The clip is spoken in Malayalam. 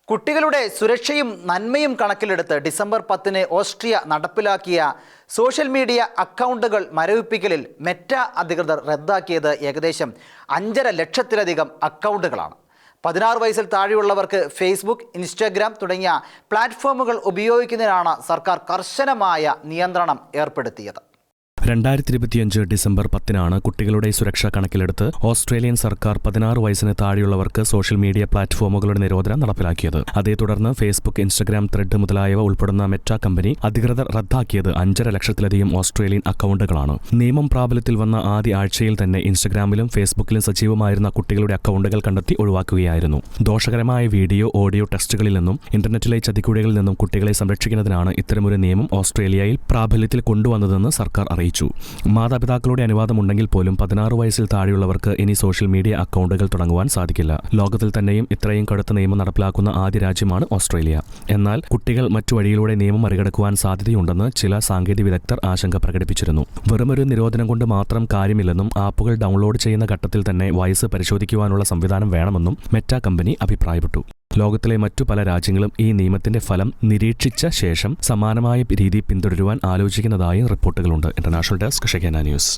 കുട്ടികളുടെ സുരക്ഷയും നന്മയും കണക്കിലെടുത്ത് ഡിസംബർ 10 ഓസ്ട്രിയ നടപ്പിലാക്കിയ സോഷ്യൽ മീഡിയ അക്കൗണ്ടുകൾ മരവിപ്പിക്കലിൽ മെറ്റ അധികൃതർ റദ്ദാക്കിയത് ഏകദേശം 5.5 ലക്ഷത്തിലധികം അക്കൗണ്ടുകളാണ്. 16 വയസ്സിൽ താഴെയുള്ളവർക്ക് ഫേസ്ബുക്ക്, ഇൻസ്റ്റാഗ്രാം തുടങ്ങിയ പ്ലാറ്റ്ഫോമുകൾ ഉപയോഗിക്കുന്നതിനാണ് സർക്കാർ കർശനമായ നിയന്ത്രണം ഏർപ്പെടുത്തിയത്. 2025 ഡിസംബർ 10 കുട്ടികളുടെ സുരക്ഷ കണക്കിലെടുത്ത് ഓസ്ട്രേലിയൻ സർക്കാർ 16 വയസ്സിന് താഴെയുള്ളവർക്ക് സോഷ്യൽ മീഡിയ പ്ലാറ്റ്ഫോമുകളുടെ നിരോധനം നടപ്പിലാക്കിയത്. അതേ തുടർന്ന് ഫേസ്ബുക്ക്, ഇൻസ്റ്റഗ്രാം, ത്രെഡ് മുതലായവ ഉൾപ്പെടുന്ന മെറ്റ കമ്പനി അധികൃതർ റദ്ദാക്കിയത് 5.5 ലക്ഷത്തിലധികം ഓസ്ട്രേലിയൻ അക്കൗണ്ടുകളാണ്. നിയമം പ്രാബല്യത്തിൽ വന്ന ആദ്യ ആഴ്ചയിൽ തന്നെ ഇൻസ്റ്റഗ്രാമിലും ഫേസ്ബുക്കിലും സജീവമായിരുന്ന കുട്ടികളുടെ അക്കൗണ്ടുകൾ കണ്ടെത്തി ഒഴിവാക്കുകയായിരുന്നു. ദോഷകരമായ വീഡിയോ, ഓഡിയോ ടെക്സ്റ്റുകളിൽ നിന്നും ഇന്റർനെറ്റിലെ ചതിക്കുഴികളിൽ നിന്നും കുട്ടികളെ സംരക്ഷിക്കുന്നതിനാണ് ഇത്തരമൊരു നിയമം ഓസ്ട്രേലിയയിൽ പ്രാബല്യത്തിൽ കൊണ്ടുവന്നതെന്ന് സർക്കാർ അറിയിച്ചു. മാതാപിതാക്കളുടെ അനുവാദമുണ്ടെങ്കിൽ പോലും 16 വയസ്സിൽ താഴെയുള്ളവർക്ക് ഇനി സോഷ്യൽ മീഡിയ അക്കൗണ്ടുകൾ തുടങ്ങുവാൻ സാധിക്കില്ല. ലോകത്തിൽ തന്നെയും ഇത്രയും കടുത്ത നിയമം നടപ്പിലാക്കുന്ന ആദ്യ രാജ്യമാണ് ഓസ്ട്രേലിയ. എന്നാൽ കുട്ടികൾ മറ്റു വഴിയിലൂടെ നിയമം മറികടക്കുവാൻ സാധ്യതയുണ്ടെന്ന് ചില സാങ്കേതിക വിദഗ്ധർ ആശങ്ക പ്രകടിപ്പിച്ചിരുന്നു. വെറുമൊരു നിരോധനം കൊണ്ട് മാത്രം കാര്യമില്ലെന്നും ആപ്പുകൾ ഡൗൺലോഡ് ചെയ്യുന്ന ഘട്ടത്തിൽ തന്നെ വയസ്സ് പരിശോധിക്കുവാനുള്ള സംവിധാനം വേണമെന്നും മെറ്റ കമ്പനി അഭിപ്രായപ്പെട്ടു. ലോകത്തിലെ മറ്റു പല രാജ്യങ്ങളും ഈ നിയമത്തിന്റെ ഫലം നിരീക്ഷിച്ച ശേഷം സമാനമായ രീതി പിന്തുടരുവാൻ ആലോചിക്കുന്നതായും റിപ്പോർട്ടുകളുണ്ട്. International desk, Shekinah news.